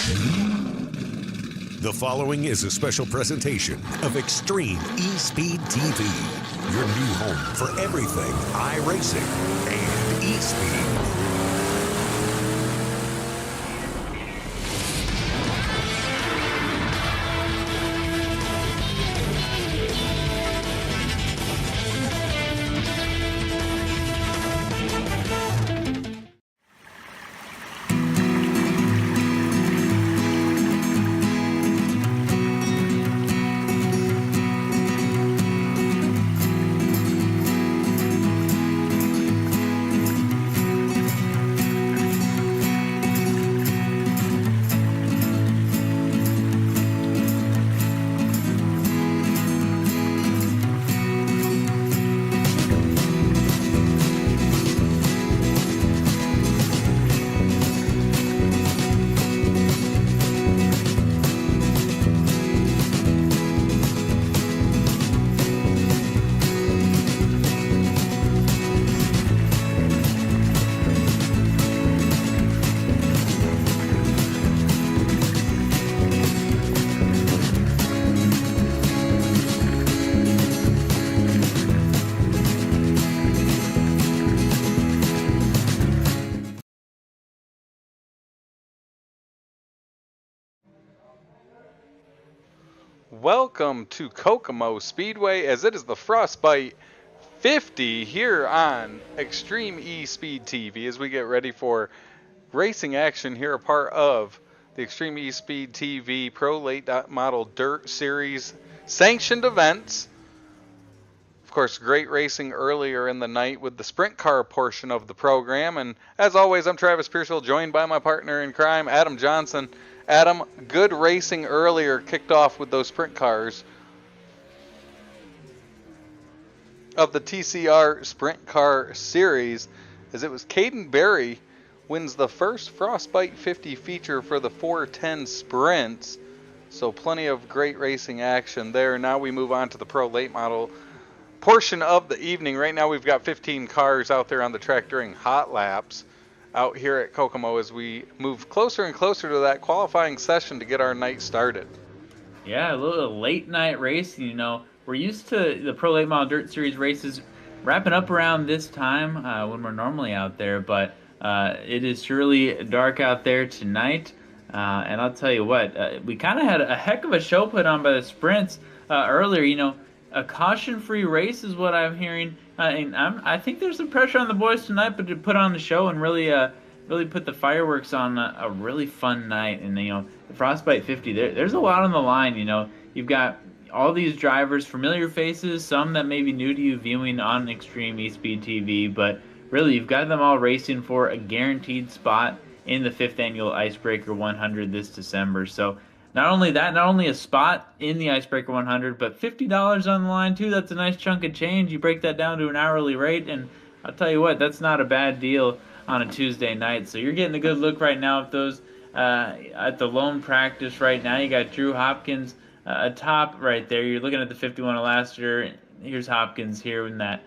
The following is a special presentation of Extreme eSpeed TV, your new home for everything iRacing and eSpeed. Welcome to Kokomo Speedway, as it is the Frostbite 50 here on Extreme eSpeed TV as we get ready for racing action here, a part of the Extreme eSpeed TV Pro Late Model Dirt Series sanctioned events. Of course, great racing earlier in the night with the sprint car portion of the program. And as always, I'm Travis Pearsall, joined by my partner in crime, Adam Johnson. Adam, good racing earlier kicked off with those sprint cars of the TCR Sprint Car Series, as it was Caden Berry wins the first Frostbite 50 feature for the 410 sprints. So plenty of great racing action there. Now we move on to the Pro Late Model portion of the evening. Right now we've got 15 cars out there on the track during hot laps out here at Kokomo as we move closer and closer to that qualifying session to get our night started. Yeah, a little late night racing. You know, we're used to the Pro Late Model Dirt Series races wrapping up around this time when we're normally out there, but it is surely dark out there tonight. And I'll tell you what, we kind of had a heck of a show put on by the sprints earlier. You know, a caution-free race is what I'm hearing. And I think there's some pressure on the boys tonight, but to put on the show and really put the fireworks on a really fun night. And you know, the Frostbite 50, there's a lot on the line. You know, you've got all these drivers, familiar faces, some that may be new to you viewing on Extreme eSpeed TV, but really you've got them all racing for a guaranteed spot in the 5th annual Icebreaker 100 this December. So not only that, not only a spot in the Icebreaker 100, but $50 on the line too. That's a nice chunk of change. You break that down to an hourly rate, and I'll tell you what, that's not a bad deal on a Tuesday night. So you're getting a good look right now at those at the lone practice right now. You got Drew Hopkins atop right there. You're looking at the 51 of last year. Here's Hopkins here in that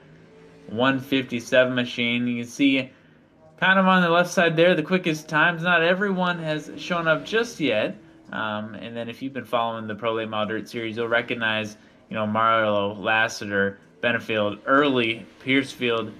157 machine. You can see kind of on the left side there the quickest times. Not everyone has shown up just yet. And then if you've been following the Pro Late Model Dirt Series, you'll recognize, you know, Marlowe, Lassiter, Benefield, Early, Piercefield,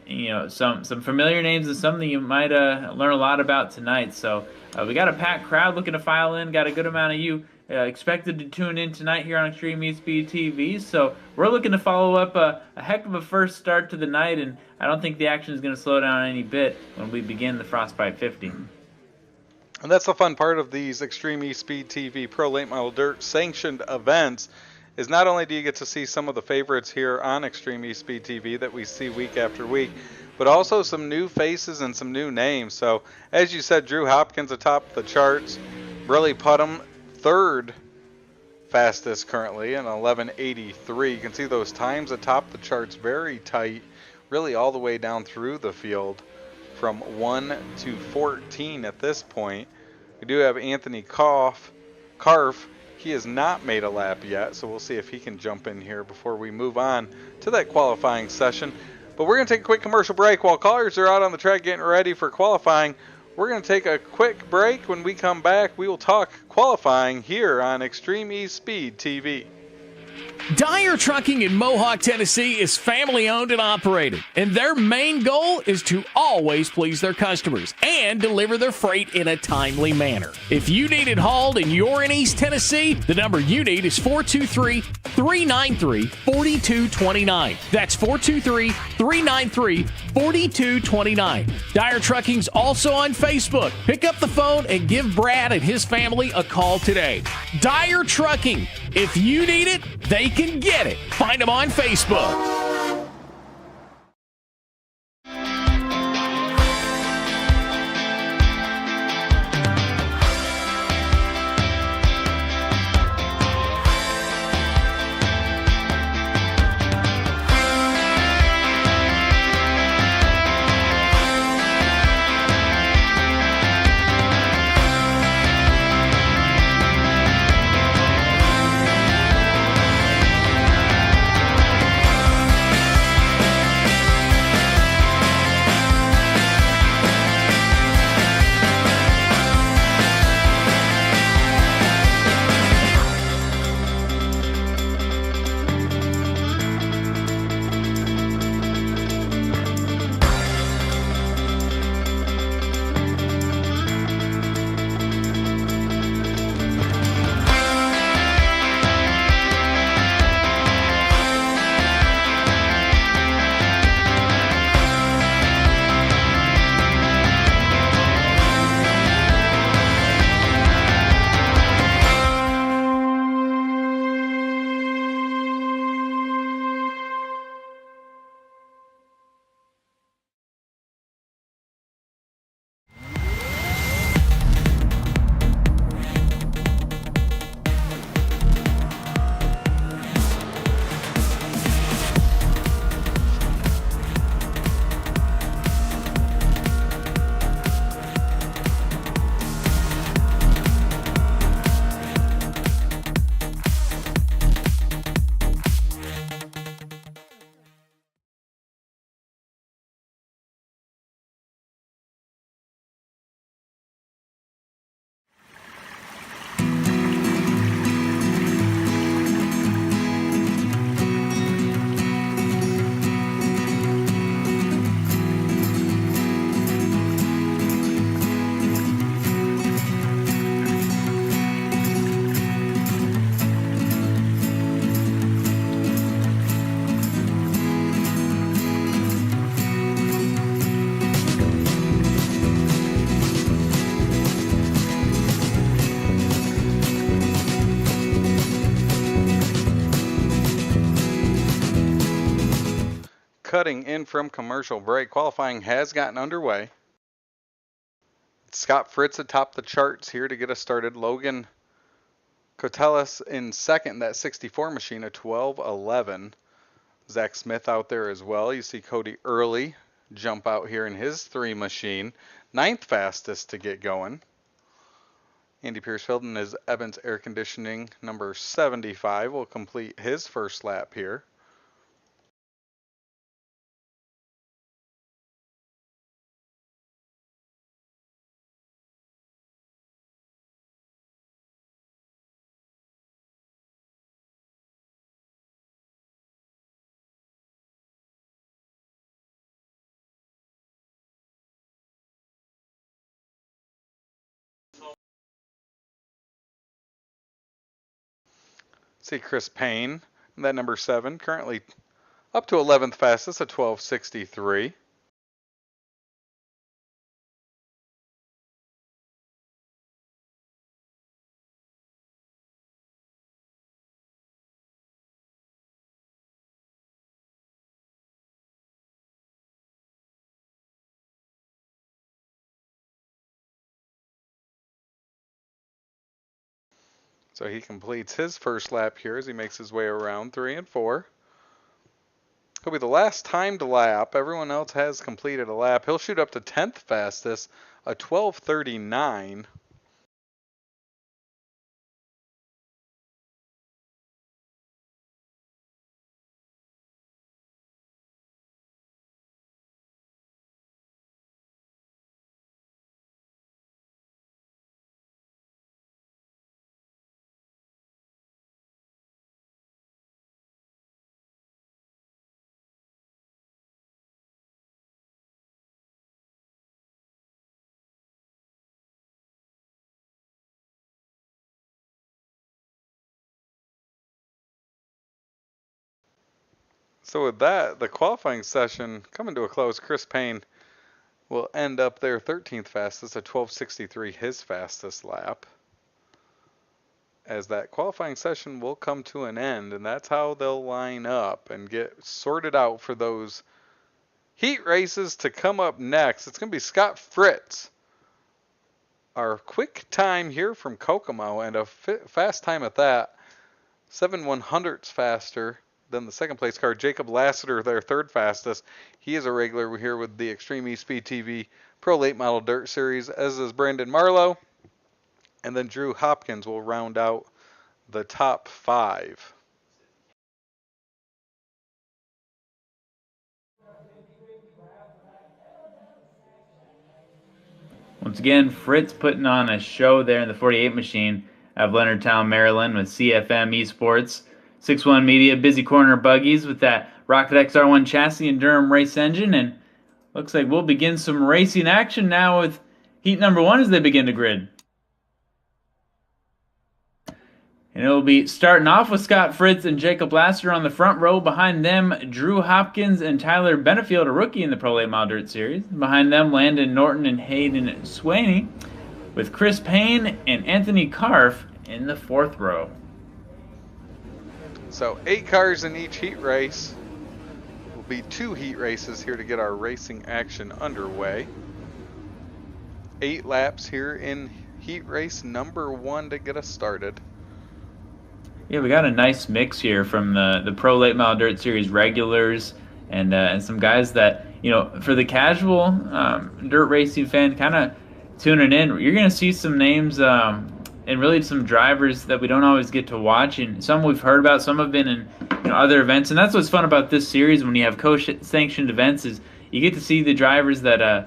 you know, some familiar names and some that you might learn a lot about tonight. So we got a packed crowd looking to file in, got a good amount of you expected to tune in tonight here on Extreme eSpeed TV. So we're looking to follow up a heck of a first start to the night, and I don't think the action is going to slow down any bit when we begin the Frostbite 50. And that's the fun part of these Extreme eSpeed TV Pro Late Model Dirt sanctioned events, is not only do you get to see some of the favorites here on Extreme eSpeed TV that we see week after week, but also some new faces and some new names. So as you said, Drew Hopkins atop the charts, Briley Putnam third fastest currently in 11:83. You can see those times atop the charts very tight, really all the way down through the field from 1 to 14 at this point. We do have Anthony Karf. He has not made a lap yet, so we'll see if he can jump in here before we move on to that qualifying session. But we're going to take a quick commercial break while callers are out on the track getting ready for qualifying. We're going to take a quick break. When we come back, we will talk qualifying here on Extreme eSpeed TV. Dyer Trucking in Mohawk, Tennessee is family owned and operated, and their main goal is to always please their customers and deliver their freight in a timely manner. If you need it hauled and you're in East Tennessee, the number you need is 423-393-4229. That's 423-393-4229. Dyer Trucking's also on Facebook. Pick up the phone and give Brad and his family a call today. Dyer Trucking. If you need it, they can get it. Find them on Facebook. Cutting in from commercial break, qualifying has gotten underway. Scott Fritz atop the charts here to get us started. Logan Cotelis in second, that 64 machine, a 12:11. Zach Smith out there as well. You see Cody Early jump out here in his 3 machine, 9th fastest to get going. Andy Piercefield in his Evans Air Conditioning number 75 will complete his first lap here. See Chris Payne, that number 7, currently up to 11th fastest, a 12:63. So he completes his first lap here as he makes his way around 3 and 4. He'll be the last timed lap. Everyone else has completed a lap. He'll shoot up to 10th fastest, a 12:39. So with that, the qualifying session coming to a close. Chris Payne will end up their 13th fastest at 12:63, his fastest lap. As that qualifying session will come to an end, and that's how they'll line up and get sorted out for those heat races to come up next. It's going to be Scott Fritz, our quick time here from Kokomo, and a fast time at that, 7/100ths faster than the second place car. Jacob Lassiter, their third fastest. He is a regular here with the Extreme eSpeed TV Pro Late Model Dirt Series, as is Brandon Marlowe. And then Drew Hopkins will round out the top 5. Once again, Fritz putting on a show there in the 48 machine of Leonardtown, Maryland with CFM Esports. 6-1 Media, busy corner buggies with that Rocket XR1 chassis and Durham race engine. And looks like we'll begin some racing action now with heat number 1 as they begin to grid. And it'll be starting off with Scott Fritz and Jacob Lassiter on the front row. Behind them, Drew Hopkins and Tyler Benefield, a rookie in the Pro Late Model Dirt Series. Behind them, Landon Norton and Hayden Swaney, with Chris Payne and Anthony Karff in the 4th row. So 8 cars in each heat race. Will be 2 heat races here to get our racing action underway. 8 laps here in heat race number 1 to get us started. Yeah, we got a nice mix here from the Pro Late Model Dirt Series regulars and some guys that, you know, for the casual dirt racing fan kind of tuning in, you're going to see some names and really some drivers that we don't always get to watch. And some we've heard about, some have been in other events. And that's what's fun about this series when you have co-sanctioned events is you get to see the drivers that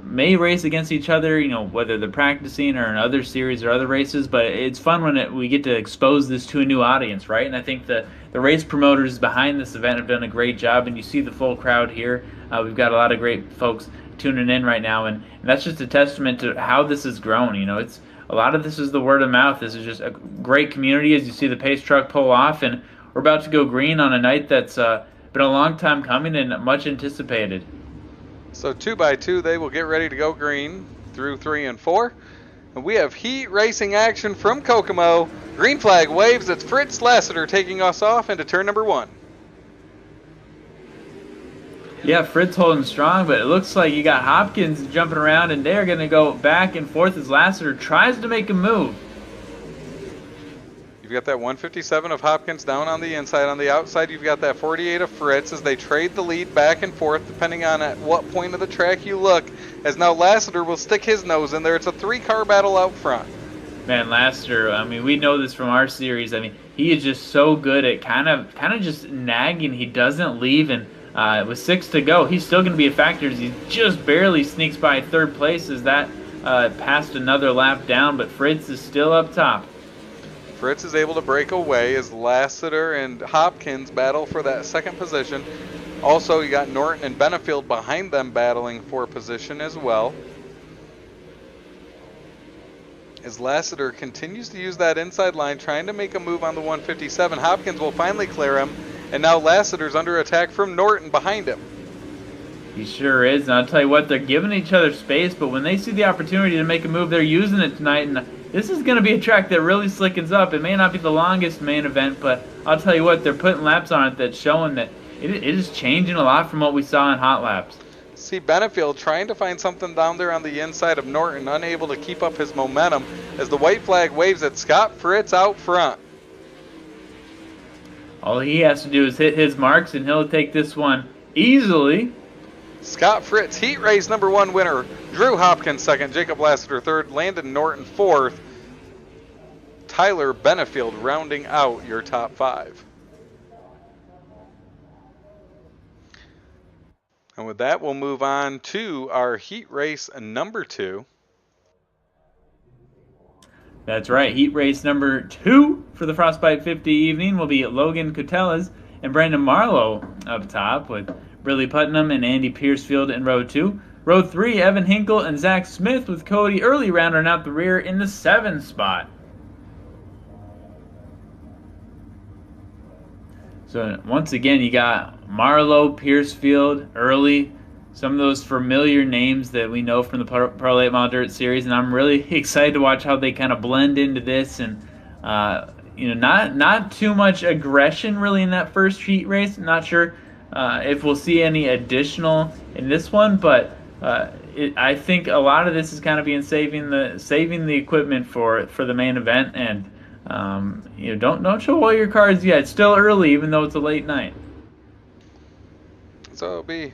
may race against each other, you know, whether they're practicing or in other series or other races, but it's fun when we get to expose this to a new audience, right? And I think the race promoters behind this event have done a great job, and you see the full crowd here. We've got a lot of great folks tuning in right now, and that's just a testament to how this has grown. You know, it's a lot of this is the word of mouth. This is just a great community as you see the pace truck pull off, and we're about to go green on a night that's been a long time coming and much anticipated. So 2 by 2, they will get ready to go green through 3 and 4. And we have heat racing action from Kokomo. Green flag waves. It's Fritz Lassiter taking us off into turn number 1. Yeah, Fritz holding strong, but it looks like you got Hopkins jumping around, and they're going to go back and forth as Lassiter tries to make a move. You've got that 157 of Hopkins down on the inside. On the outside, you've got that 48 of Fritz as they trade the lead back and forth, depending on at what point of the track you look. As now Lassiter will stick his nose in there. It's a 3-car battle out front. Man, Lassiter, I mean, we know this from our series. I mean, he is just so good at kind of just nagging. He doesn't leave, and with 6 to go, he's still going to be a factor as he just barely sneaks by 3rd place as that passed another lap down, but Fritz is still up top. Fritz is able to break away as Lassiter and Hopkins battle for that 2nd position. Also, you got Norton and Benefield behind them battling for position as well. As Lassiter continues to use that inside line, trying to make a move on the 157. Hopkins will finally clear him, and now Lassiter's under attack from Norton behind him. He sure is, and I'll tell you what, they're giving each other space, but when they see the opportunity to make a move, they're using it tonight, and this is going to be a track that really slickens up. It may not be the longest main event, but I'll tell you what, they're putting laps on it that's showing that it is changing a lot from what we saw in hot laps. See Benefield trying to find something down there on the inside of Norton, unable to keep up his momentum as the white flag waves at Scott Fritz out front. All he has to do is hit his marks, and he'll take this one easily. Scott Fritz, heat race number 1 winner. Drew Hopkins 2nd, Jacob Lassiter 3rd, Landon Norton 4th. Tyler Benefield rounding out your top 5. And with that, we'll move on to our heat race number 2. That's right, heat race number 2 for the Frostbite 50 evening will be Logan Cotellas and Brandon Marlowe up top with Billy Putnam and Andy Piercefield in row 2. Row 3, Evan Hinkle and Zach Smith with Cody Early rounding out the rear in the 7th spot. So once again, you got Marlowe, Piercefield, Early, some of those familiar names that we know from the Pro Late Model Dirt Series, and I'm really excited to watch how they kind of blend into this. And not too much aggression really in that first heat race. I'm not sure if we'll see any additional in this one, but I think a lot of this is kind of being saving the equipment for the main event. And don't show all your cards yet. It's still early, even though it's a late night. So it'll be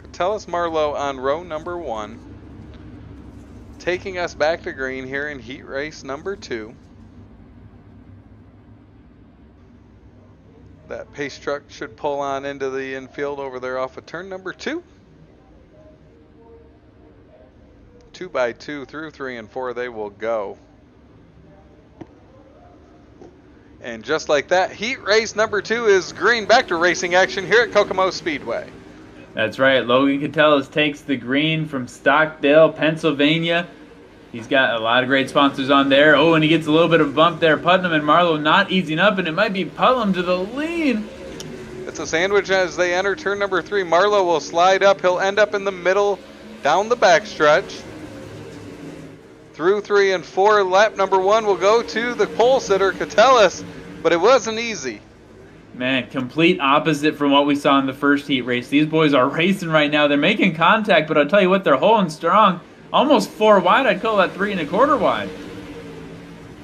Catellus Marlowe on row number 1, taking us back to green here in heat race number 2. That pace truck should pull on into the infield over there off of turn number 2. 2 by 2 through 3 and 4 they will go. And just like that, heat race number 2 is green. Back to racing action here at Kokomo Speedway. That's right. Logan Catellus takes the green from Stockdale, Pennsylvania. He's got a lot of great sponsors on there. Oh, and he gets a little bit of a bump there. Putnam and Marlowe not easing up, and it might be Putnam to the lead. It's a sandwich as they enter turn number 3. Marlowe will slide up. He'll end up in the middle, down the backstretch. Through 3 and 4, lap number 1 will go to the pole sitter, Catellus, but it wasn't easy. Man, complete opposite from what we saw in the first heat race. These boys are racing right now. They're making contact, but I'll tell you what, they're holding strong. Almost 4 wide. I'd call that 3 1/4 wide.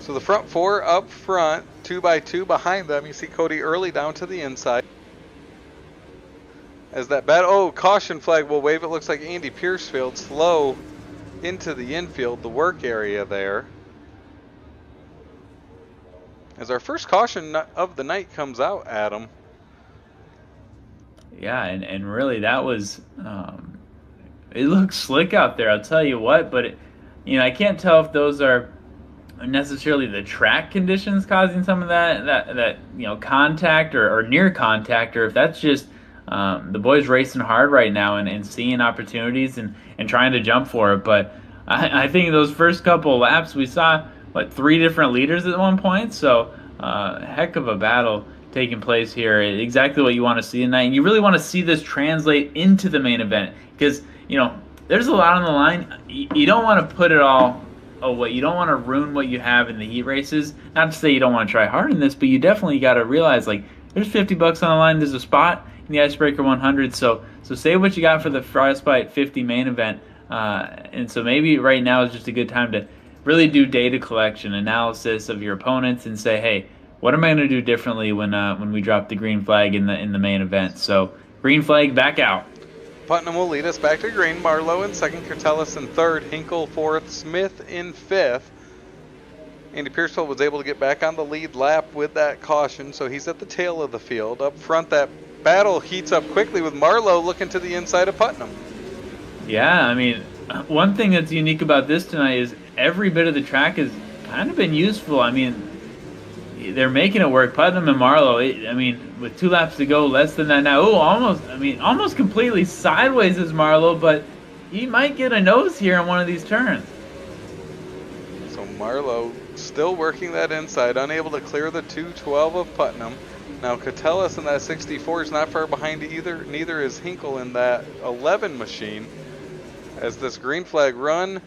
So the front 4 up front, 2 by 2 behind them. You see Cody Early down to the inside. As that caution flag will wave. It looks like Andy Piercefield slow into the infield, the work area there. As our first caution of the night comes out, Adam. Yeah, and really that was, it looks slick out there, I'll tell you what, but I can't tell if those are necessarily the track conditions causing some of that contact or near contact, or if that's just the boys racing hard right now and seeing opportunities and trying to jump for it. But I think those first couple of laps we saw 3 different leaders at one point, so heck of a battle taking place here. Exactly what you want to see tonight, and you really want to see this translate into the main event, because there's a lot on the line. You don't want to put it all away. You don't want to ruin what you have in the heat races. Not to say you don't want to try hard in this, but you definitely got to realize there's $50 on the line. There's a spot in the Icebreaker 100, so save what you got for the Frostbite 50 main event. And so maybe right now is just a good time to really do data collection, analysis of your opponents, and say, hey, what am I going to do differently when we drop the green flag in the main event? So green flag back out. Putnam will lead us back to green. Marlowe in second, Catellus in third, Hinkle fourth, Smith in fifth. Andy Piercefield was able to get back on the lead lap with that caution, so he's at the tail of the field. Up front, that battle heats up quickly with Marlowe looking to the inside of Putnam. Yeah, one thing that's unique about this tonight is every bit of the track has kind of been useful. They're making it work. Putnam and Marlowe, with 2 laps to go, less than that now. Almost completely sideways is Marlowe, but he might get a nose here on one of these turns. So Marlowe still working that inside, unable to clear the 212 of Putnam. Now Catellus in that 64 is not far behind either. Neither is Hinkle in that 11 machine. As this green flag run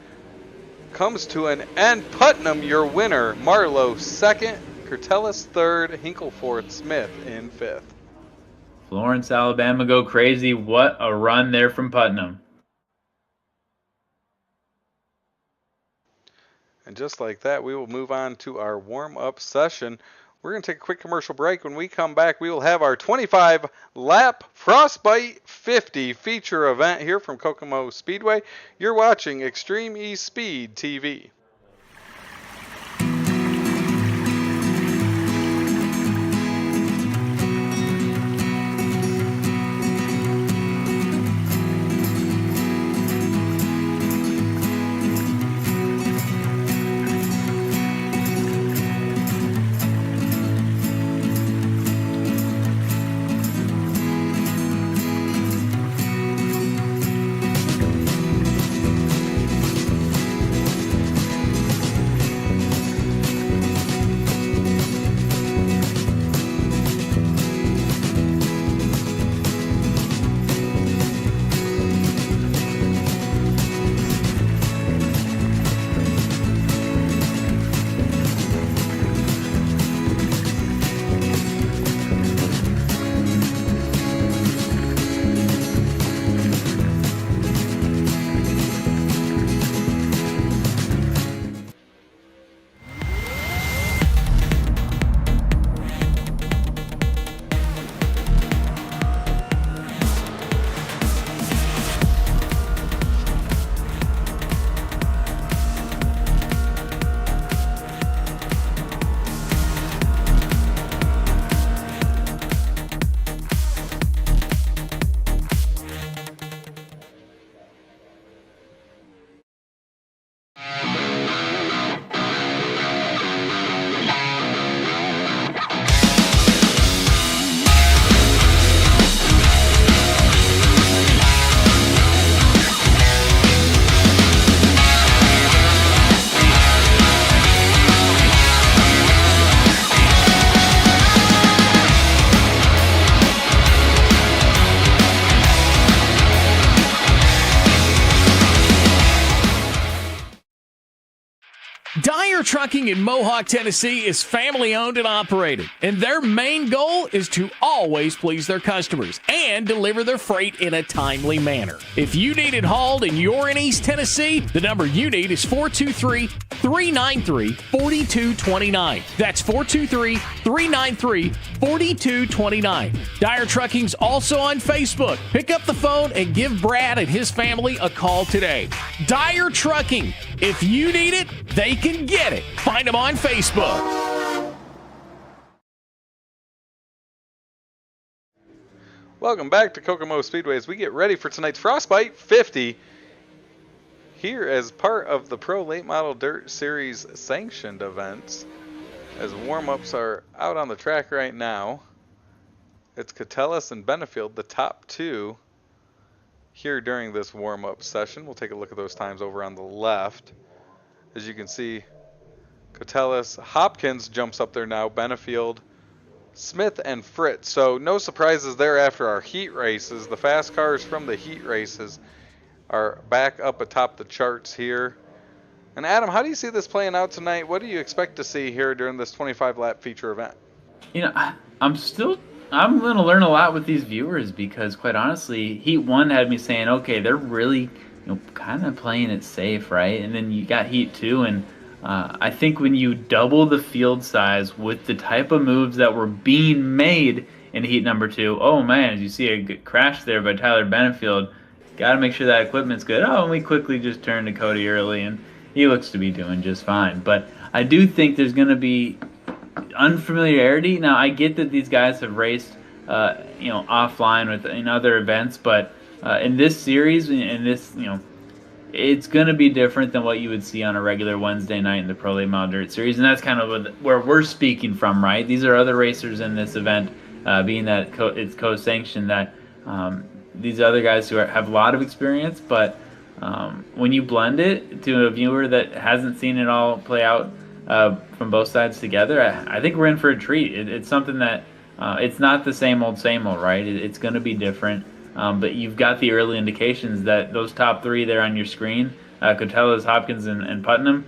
comes to an end, Putnam your winner. Marlowe second, Catellus third, Hinkle fourth, Smith in fifth. Florence, Alabama, go crazy. What a run there from Putnam. And just like that, we will move on to our warm-up session. We're going to take a quick commercial break. When we come back, we will have our 25-lap Frostbite 50 feature event here from Kokomo Speedway. You're watching Extreme eSpeed TV. Trucking in Mohawk, Tennessee is family owned and operated, and their main goal is to always please their customers and deliver their freight in a timely manner. If you need it hauled and you're in East Tennessee, the number you need is 423-393-4229. That's 423-393-4229. Dyer Trucking's also on Facebook. Pick up the phone and give Brad and his family a call today. Dyer Trucking. If you need it, they can get it. Find them on Facebook. Welcome back to Kokomo Speedway as we get ready for tonight's Frostbite 50 here as part of the Pro Late Model Dirt Series sanctioned events. As warm-ups are out on the track right now, it's Catellus and Benefield, the top two here during this warm-up session. We'll take a look at those times over on the left. As you can see, Catellus, Hopkins jumps up there now, Benefield, Smith, and Fritz. So no surprises there after our heat races. The fast cars from the heat races are back up atop the charts here. And Adam, how do you see this playing out tonight? What do you expect to see here during this 25-lap feature event? You know, I'm going to learn a lot with these viewers because, quite honestly, Heat 1 had me saying, okay, they're really, kind of playing it safe, right? And then you got Heat 2, and I think when you double the field size with the type of moves that were being made in Heat number 2, oh, man, as you see a good crash there by Tyler Benefield, got to make sure that equipment's good. Oh, and we quickly just turned to Cody early, and he looks to be doing just fine. But I do think there's going to be unfamiliarity. Now, I get that these guys have raced, offline in other events, but in this series, in this, it's going to be different than what you would see on a regular Wednesday night in the Pro Late Model Dirt Series, and that's kind of where we're speaking from, right? These are other racers in this event, being that it's co-sanctioned, that these other guys who have a lot of experience, but when you blend it to a viewer that hasn't seen it all play out from both sides together, I think we're in for a treat. It's something that it's not the same old, right? It's going to be different, but you've got the early indications that those top three there on your screen, Catellus, Hopkins, and Putnam,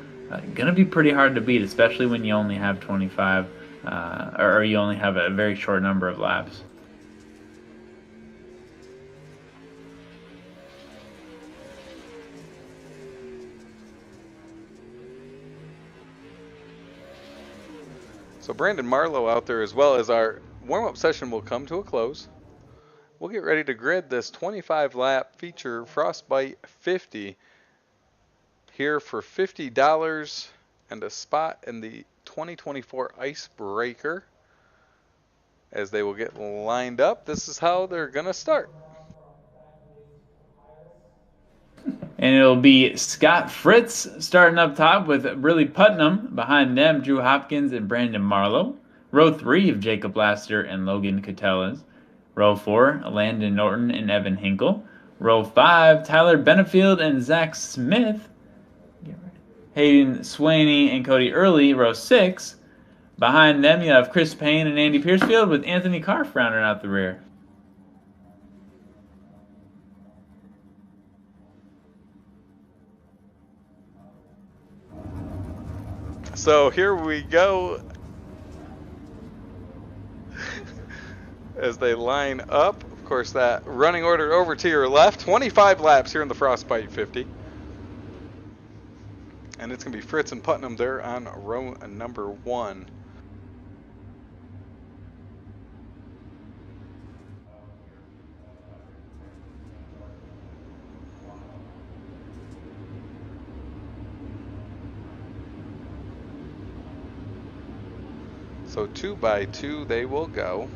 going to be pretty hard to beat, especially when you only have 25 or you only have a very short number of laps. So Brandon Marlowe out there, as well as our warm-up session will come to a close. We'll get ready to grid this 25-lap feature Frostbite 50 here for $50 and a spot in the 2024 Icebreaker. As they will get lined up, this is how they're going to start. And it'll be Scott Fritz starting up top with Billy Putnam. Behind them, Drew Hopkins and Brandon Marlowe. Row 3 of Jacob Laster and Logan Catellus. Row 4, Landon Norton and Evan Hinkle. Row 5, Tyler Benefield and Zach Smith. Hayden Swaney and Cody Early. Row 6. Behind them, you have Chris Payne and Andy Piercefield with Anthony Karf rounding out the rear. So here we go as they line up. Of course, that running order over to your left. 25 laps here in the Frostbite 50. And it's going to be Fritz and Putnam there on row number 1. So 2 by 2 they will go.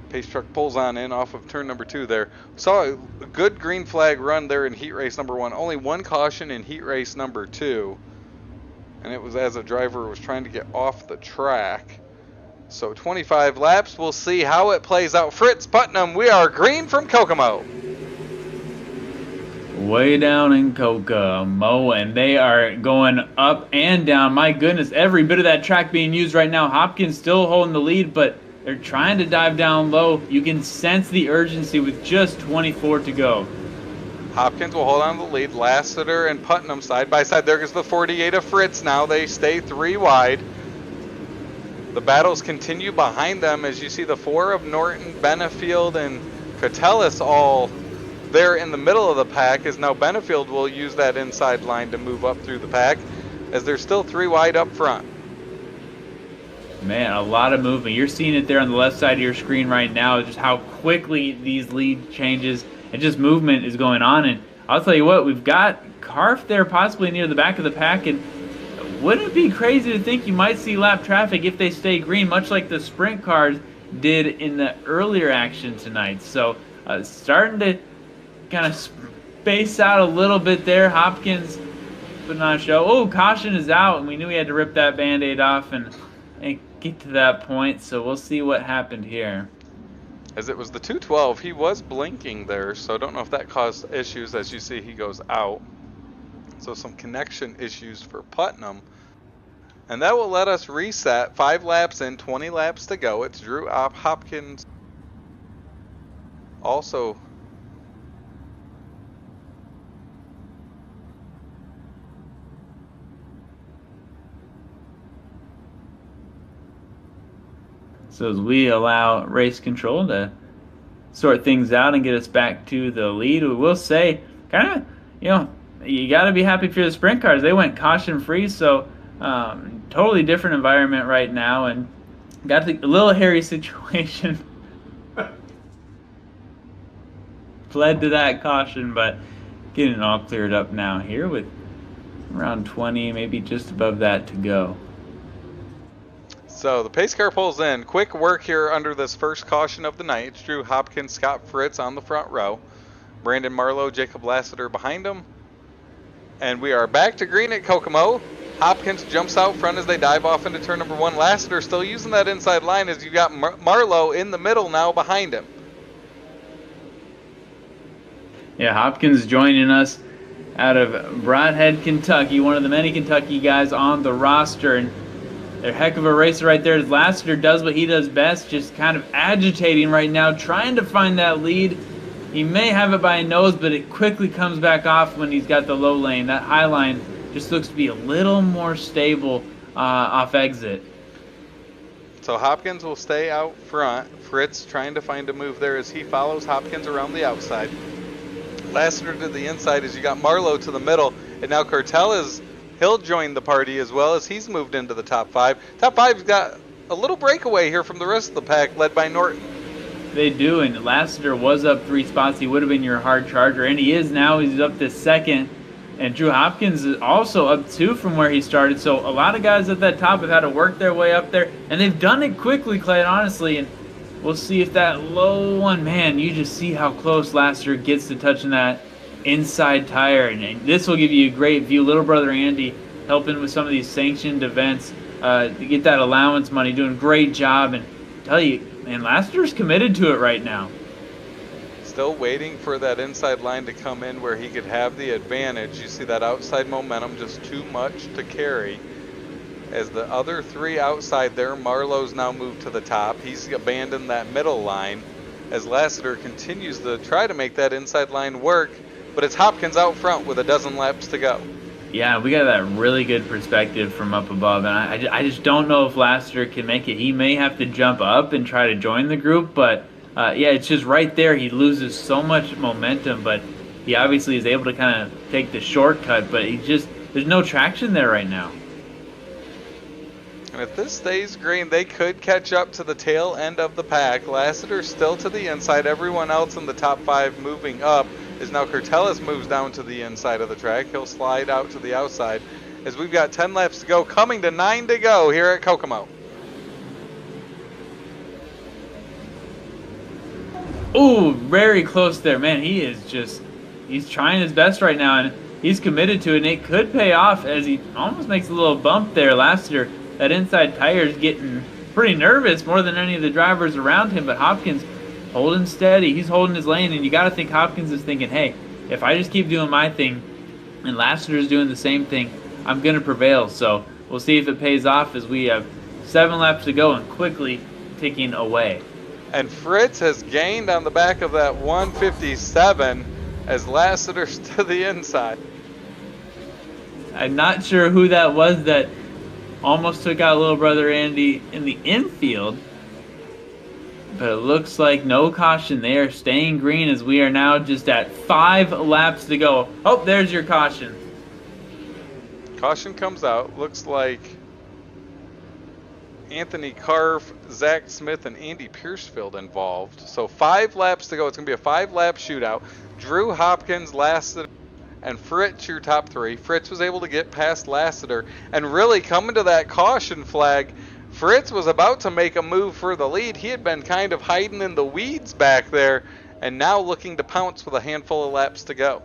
Pace truck pulls on in off of turn number 2 there. Saw a good green flag run there in heat race number 1. Only one caution in heat race number 2. And it was as a driver was trying to get off the track. So 25 laps. We'll see how it plays out. Fritz, Putnam, we are green from Kokomo. Way down in Kokomo, and they are going up and down. My goodness, every bit of that track being used right now. Hopkins still holding the lead, but they're trying to dive down low. You can sense the urgency with just 24 to go. Hopkins will hold on to the lead. Lassiter and Putnam side by side. There goes the 48 of Fritz now. They stay 3 wide. The battles continue behind them as you see the 4 of Norton, Benefield, and Catellis all there in the middle of the pack, as now Benefield will use that inside line to move up through the pack, as they're still 3 wide up front. Man, a lot of movement. You're seeing it there on the left side of your screen right now, just how quickly these lead changes and just movement is going on. And I'll tell you what, we've got Karf there possibly near the back of the pack, and wouldn't it be crazy to think you might see lap traffic if they stay green, much like the sprint cars did in the earlier action tonight. So starting to kind of space out a little bit there. Hopkins putting on a show. Oh, caution is out, and we knew we had to rip that Band-Aid off and get to that point. So we'll see what happened here. As it was the 212, he was blinking there, so I don't know if that caused issues. As you see, he goes out. So some connection issues for Putnam. And that will let us reset. 5 laps in, 20 laps to go. It's Drew Hopkins also. So as we allow race control to sort things out and get us back to the lead, we will say, kind of, you got to be happy for the sprint cars. They went caution free, so totally different environment right now, and got a little hairy situation. Fled to that caution, but getting it all cleared up now here with around 20, maybe just above that to go. So the pace car pulls in. Quick work here under this first caution of the night. It's Drew Hopkins, Scott Fritz on the front row. Brandon Marlowe, Jacob Lassiter behind him. And we are back to green at Kokomo. Hopkins jumps out front as they dive off into turn number 1. Lassiter still using that inside line as you got Marlowe in the middle now behind him. Yeah, Hopkins joining us out of Brodhead, Kentucky, one of the many Kentucky guys on the roster. And they're a heck of a racer right there. Lassiter does what he does best, just kind of agitating right now, trying to find that lead. He may have it by a nose, but it quickly comes back off when he's got the low lane. That high line just looks to be a little more stable off exit. So Hopkins will stay out front. Fritz trying to find a move there as he follows Hopkins around the outside. Lassiter to the inside as you got Marlowe to the middle. And now he'll join the party as well as he's moved into the top 5. Top 5's got a little breakaway here from the rest of the pack led by Norton. They do, and Lassiter was up 3 spots. He would have been your hard charger, and he is now. He's up to second. And Drew Hopkins is also up 2 from where he started. So a lot of guys at that top have had to work their way up there, and they've done it quickly, quite honestly. And we'll see if that low one, man, you just see how close Lassiter gets to touching that inside tire. And this will give you a great view. Little brother Andy helping with some of these sanctioned events to get that allowance money, doing a great job. And tell you, man, Lassiter's committed to it right now. Still waiting for that inside line to come in where he could have the advantage. You see that outside momentum just too much to carry. As the other 3 outside there, Marlowe's now moved to the top. He's abandoned that middle line as Lassiter continues to try to make that inside line work, but it's Hopkins out front with a dozen laps to go. Yeah, we got that really good perspective from up above, and I just don't know if Lassiter can make it. He may have to jump up and try to join the group, but yeah, it's just right there. He loses so much momentum, but he obviously is able to kind of take the shortcut, but there's no traction there right now. And if this stays green, they could catch up to the tail end of the pack. Lassiter still to the inside. Everyone else in the top 5 moving up. As now Curtelis moves down to the inside of the track. He'll slide out to the outside as we've got 10 laps to go, coming to 9 to go here at Kokomo. Ooh, very close there, man. He's trying his best right now, and he's committed to it, and it could pay off as he almost makes a little bump there. Lassiter, that inside tire is getting pretty nervous, more than any of the drivers around him, but Hopkins holding steady. He's holding his lane, and you got to think Hopkins is thinking, hey, if I just keep doing my thing and Lassiter's doing the same thing, I'm going to prevail. So we'll see if it pays off as we have 7 laps to go and quickly ticking away. And Fritz has gained on the back of that 157 as Lassiter's to the inside. I'm not sure who that was that almost took out little brother Andy in the infield. But it looks like no caution there. Staying green as we are now just at 5 laps to go. Oh, there's your caution. Caution comes out. Looks like Anthony Carf, Zach Smith, and Andy Piercefield involved. So 5 laps to go. It's going to be a 5-lap shootout. Drew Hopkins, Lassiter, and Fritz, your top 3. Fritz was able to get past Lassiter. And really coming to that caution flag, Fritz was about to make a move for the lead. He had been kind of hiding in the weeds back there, and now looking to pounce with a handful of laps to go.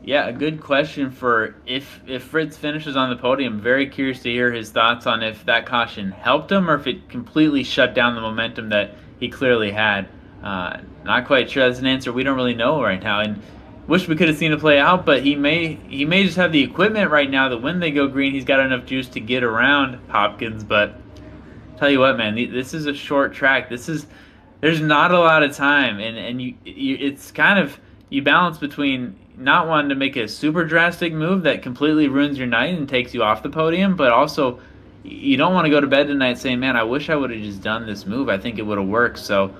Yeah, a good question for if Fritz finishes on the podium. Very curious to hear his thoughts on if that caution helped him or if it completely shut down the momentum that he clearly had. Not quite sure. That's an answer we don't really know right now, and wish we could have seen it play out. But he may just have the equipment right now that when they go green, he's got enough juice to get around Hopkins. But tell you what, man, this is a short track. There's not a lot of time, and it's kind of you balance between not wanting to make a super drastic move that completely ruins your night and takes you off the podium, but also you don't want to go to bed tonight saying, man, I wish I would have just done this move. I think it would have worked. So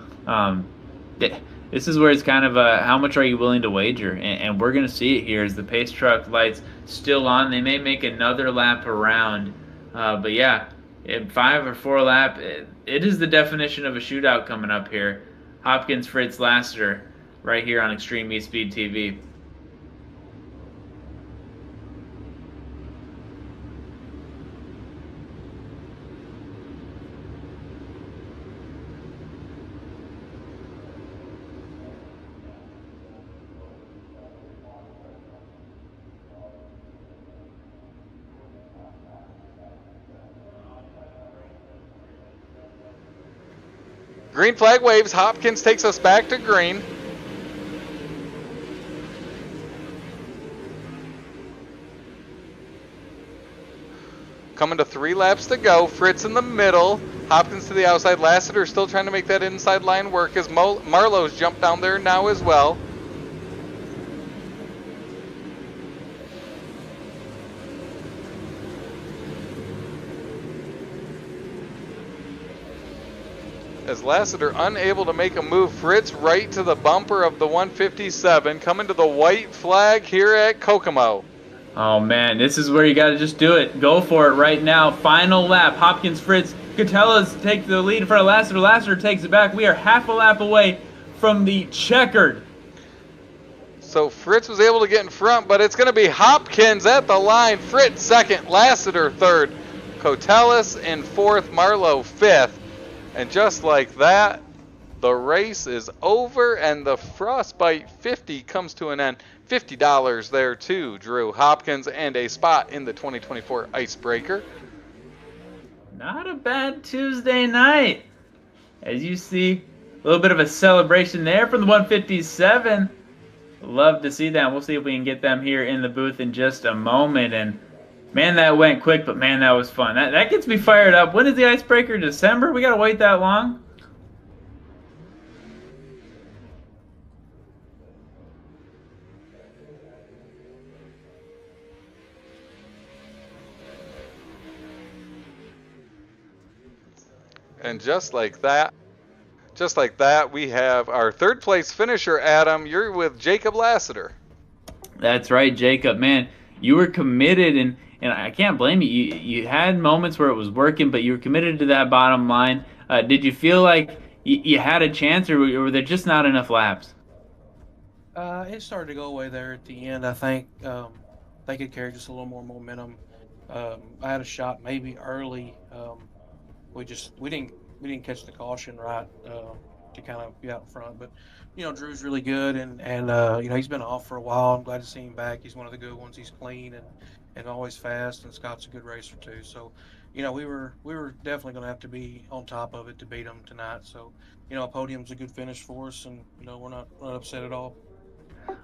this is where it's kind of how much are you willing to wager? And we're going to see it here as the pace truck lights still on. They may make another lap around, but yeah, 5 or 4 lap, it is the definition of a shootout coming up here. Hopkins, Fritz, Lassiter, right here on Extreme eSpeed TV. Green flag waves. Hopkins takes us back to green. Coming to 3 laps to go. Fritz in the middle. Hopkins to the outside. Lassiter still trying to make that inside line work as Marlowe's jumped down there now as well. As Lassiter unable to make a move, Fritz right to the bumper of the 157, coming to the white flag here at Kokomo. Oh man, this is where you got to just do it. Go for it right now. Final lap. Hopkins, Fritz, Catellas take the lead in front of Lassiter. Lassiter takes it back. We are half a lap away from the checkered. So Fritz was able to get in front, but it's going to be Hopkins at the line. Fritz second, Lassiter third, Catellas in fourth, Marlowe fifth. And just like that, the race is over and the Frostbite 50 comes to an end. $50 there to Drew Hopkins and a spot in the 2024 Icebreaker. Not a bad Tuesday night. As you see, a little bit of a celebration there from the 157. Love to see that. We'll see if we can get them here in the booth in just a moment. And man, that went quick, but man, that was fun. That gets me fired up. When is the Icebreaker? December? We got to wait that long? And just like that, we have our third place finisher, Adam. You're with Jacob Lassiter. That's right, Jacob. Man, you were committed, and I can't blame you. You had moments where it was working, but you were committed to that bottom line. Did you feel like you had a chance, or were there just not enough laps? It started to go away there at the end. I think they could carry just a little more momentum. I had a shot maybe early. We didn't catch the caution right to kind of be out in front. But Drew's really good, and he's been off for a while. I'm glad to see him back. He's one of the good ones. He's clean and always fast, and Scott's a good racer too. So we were definitely going to have to be on top of it to beat them tonight. So a podium's a good finish for us, and we're not upset at all.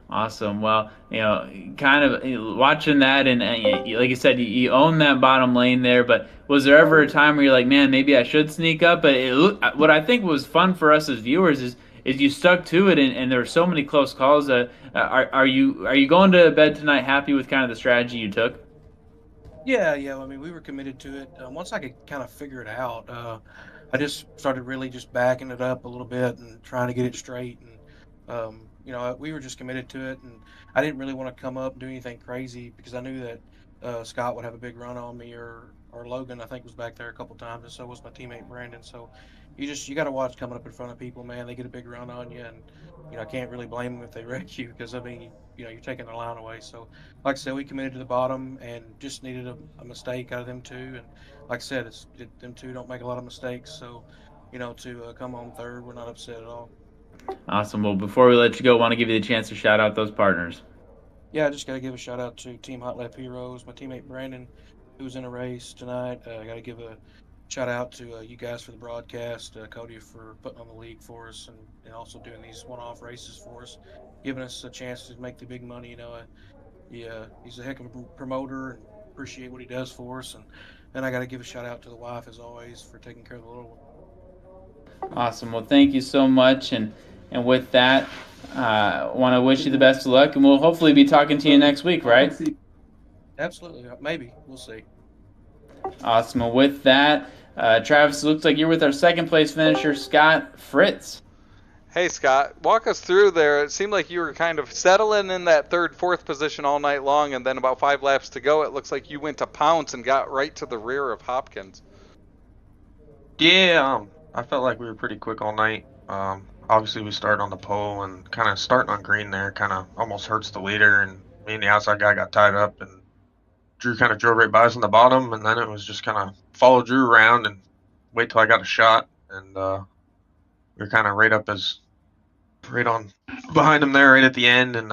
Awesome. Well, kind of watching that, and like you said, you own that bottom lane there, but was there ever a time where you're like, man, maybe I should sneak up? But what I think was fun for us as viewers is is you stuck to it, and there were so many close calls. Are you going to bed tonight happy with kind of the strategy you took? Yeah. I mean, we were committed to it. Once I could kind of figure it out, I just started really just backing it up a little bit and trying to get it straight. And we were just committed to it, and I didn't really want to come up and do anything crazy because I knew that Scott would have a big run on me, or Logan, I think, was back there a couple times, and so was my teammate Brandon. So you got to watch coming up in front of people, man. They get a big run on you, and I can't really blame them if they wreck you because I mean, you're taking their line away. So, like I said, we committed to the bottom and just needed a mistake out of them two. And like I said, them two don't make a lot of mistakes. So, to come home third, we're not upset at all. Awesome. Well, before we let you go, I want to give you the chance to shout out those partners. Yeah, I just got to give a shout out to Team Hot Lap Heroes, my teammate Brandon, who's in a race tonight. I got to give a shout out to you guys for the broadcast, Cody for putting on the league for us, and also doing these one-off races for us, giving us a chance to make the big money. He's a heck of a promoter, and appreciate what he does for us. And then I got to give a shout out to the wife, as always, for taking care of the little one. Awesome. Well, thank you so much. And with that, want to wish you the best of luck, and we'll hopefully be talking to you next week, right? Absolutely. Maybe. We'll see. Awesome. Well, with that, Travis, it looks like you're with our second place finisher, Scott Fritz. Hey, Scott, walk us through there. It seemed like you were kind of settling in that third, fourth position all night long, and then about 5 laps to go, it looks like you went to pounce and got right to the rear of Hopkins. Yeah, I felt like we were pretty quick all night. Obviously, we started on the pole, and kind of starting on green there kind of almost hurts the leader, and me and the outside guy got tied up, and Drew kind of drove right by us on the bottom, and then it was just kind of follow Drew around and wait till I got a shot, and we were kind of right on behind him there right at the end, and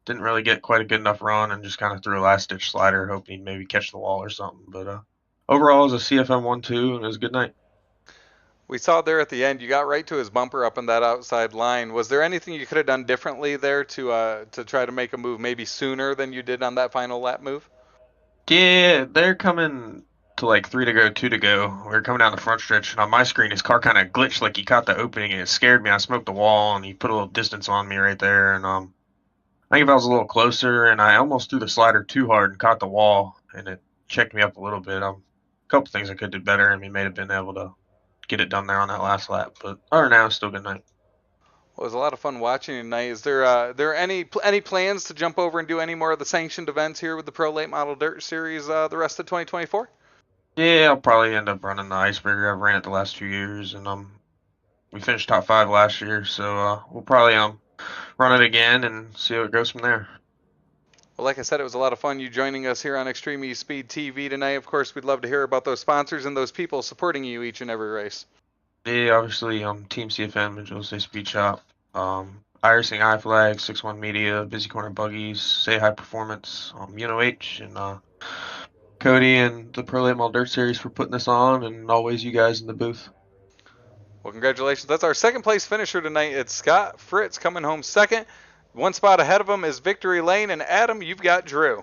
didn't really get quite a good enough run, and just kind of threw a last-ditch slider, hoping he'd maybe catch the wall or something. But overall, it was a CFM 1-2, and it was a good night. We saw there at the end, you got right to his bumper up in that outside line. Was there anything you could have done differently there to try to make a move maybe sooner than you did on that final lap move? Yeah, they're coming to like 3 to go, 2 to go. We were coming down the front stretch, and on my screen, his car kind of glitched like he caught the opening, and it scared me. I smoked the wall, and he put a little distance on me right there. And I think if I was a little closer, and I almost threw the slider too hard and caught the wall, and it checked me up a little bit. A couple things I could do better, and we may have been able to get it done there on that last lap. But other than that, it was still a good night. Well, it was a lot of fun watching tonight. Is there any plans to jump over and do any more of the sanctioned events here with the Pro Late Model Dirt Series the rest of 2024? Yeah, I'll probably end up running the Icebreaker. I've ran it the last 2 years, and we finished top 5 last year, so we'll probably run it again and see how it goes from there. Well, like I said, it was a lot of fun you joining us here on Extreme eSpeed TV tonight. Of course, we'd love to hear about those sponsors and those people supporting you each and every race. Yeah, obviously, Team CFM and Jose Speed Shop, iRacing iFlag, 6-1 Media, Busy Corner Buggies, Say High Performance, UNOH, and Cody and the Pro Late Model Dirt Series for putting this on, and always you guys in the booth. Well, congratulations. That's our second place finisher tonight. It's Scott Fritz coming home second. One spot ahead of him is Victory Lane, and Adam, you've got Drew.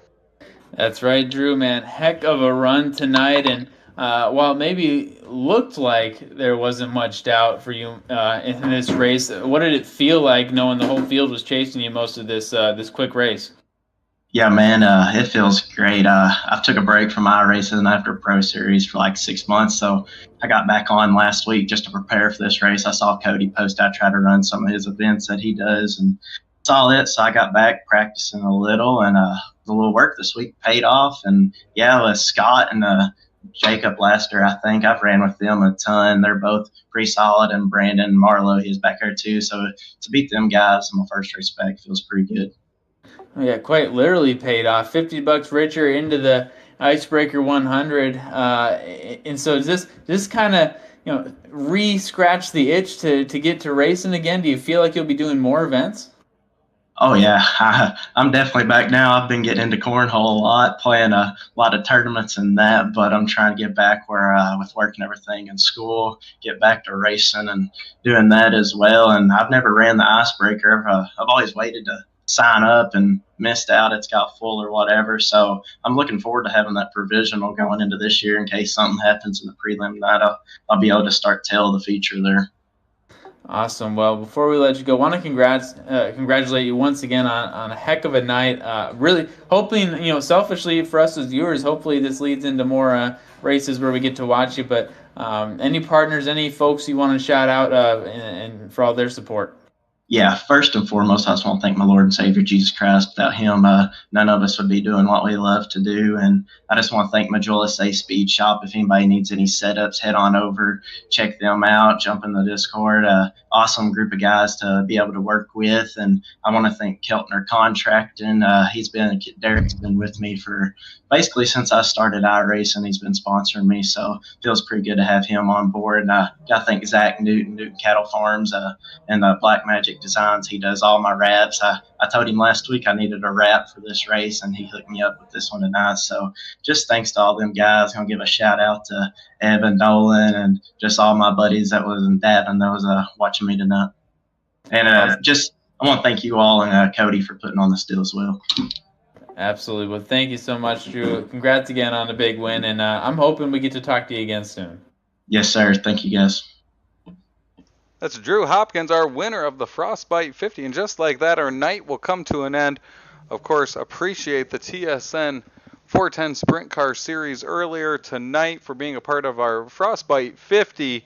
That's right, Drew, man. Heck of a run tonight, and while it maybe looked like there wasn't much doubt for you in this race, what did it feel like knowing the whole field was chasing you most of this quick race? Yeah, man, it feels great. I took a break from iRacing after Pro Series for like 6 months, so I got back on last week just to prepare for this race. I saw Cody post I try to run some of his events that he does, and saw it, so I got back practicing a little, and the little work this week paid off. And yeah, with Scott and Jacob Lester, I think I've ran with them a ton. They're both pretty solid, and Brandon Marlowe, he's back there too. So to beat them guys in my first race back feels pretty good. Yeah, quite literally paid off. $50 richer into the Icebreaker 100, and so does this kind of re-scratch the itch to get to racing again? Do you feel like you'll be doing more events? Oh, yeah, I'm definitely back now. I've been getting into cornhole a lot, playing a lot of tournaments and that, but I'm trying to get back where with work and everything in school, get back to racing and doing that as well. And I've never ran the Icebreaker. I've always waited to sign up and missed out. It's got full or whatever. So I'm looking forward to having that provisional going into this year in case something happens in the prelim night. I'll be able to start tail the feature there. Awesome. Well, before we let you go, want to congratulate you once again on a heck of a night. Really hoping, selfishly for us as viewers, hopefully this leads into more races where we get to watch you. But any partners, any folks you want to shout out and for all their support? Yeah, first and foremost, I just want to thank my Lord and Savior, Jesus Christ. Without him, none of us would be doing what we love to do. And I just want to thank Majolis eSpeed Shop. If anybody needs any setups, head on over, check them out, jump in the Discord. Awesome group of guys to be able to work with. And I want to thank Keltner Contracting. Derek's been with me for basically since I started iRacing. He's been sponsoring me, so it feels pretty good to have him on board. And I thank Zach Newton Cattle Farms, and Black Magic Designs. He does all my wraps. I told him last week I needed a wrap for this race, and he hooked me up with this one tonight. So just thanks to all them guys. I'm going to give a shout out to Evan Dolan and just all my buddies that was in that and that was watching me tonight. And I want to thank you all and Cody for putting on this deal as well. Absolutely. Well, thank you so much, Drew. Congrats again on a big win, and I'm hoping we get to talk to you again soon. Yes, sir. Thank you, guys. That's Drew Hopkins, our winner of the Frostbite 50. And just like that, our night will come to an end. Of course, appreciate the TSN 410 Sprint Car Series earlier tonight for being a part of our Frostbite 50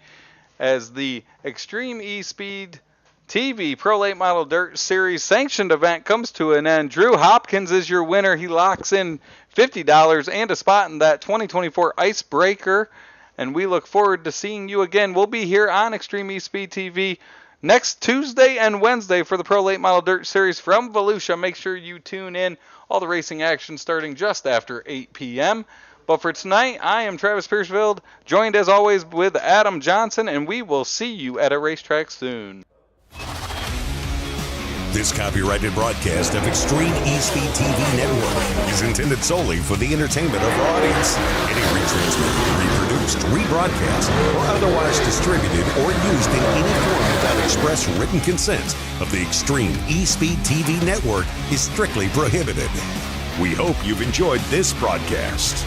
as the Extreme eSpeed TV Pro Late Model Dirt Series sanctioned event comes to an end. Drew Hopkins is your winner. He locks in $50 and a spot in that 2024 Icebreaker. And we look forward to seeing you again. We'll be here on Extreme eSpeed TV next Tuesday and Wednesday for the Pro Late Model Dirt Series from Volusia. Make sure you tune in. All the racing action starting just after 8 p.m. But for tonight, I am Travis Pierceville, joined as always with Adam Johnson, and we will see you at a racetrack soon. This copyrighted broadcast of Extreme eSpeed TV Network is intended solely for the entertainment of our audience. Any retransmitted, reproduced, rebroadcast, or otherwise distributed or used in any form without express written consent of the Extreme eSpeed TV Network is strictly prohibited. We hope you've enjoyed this broadcast.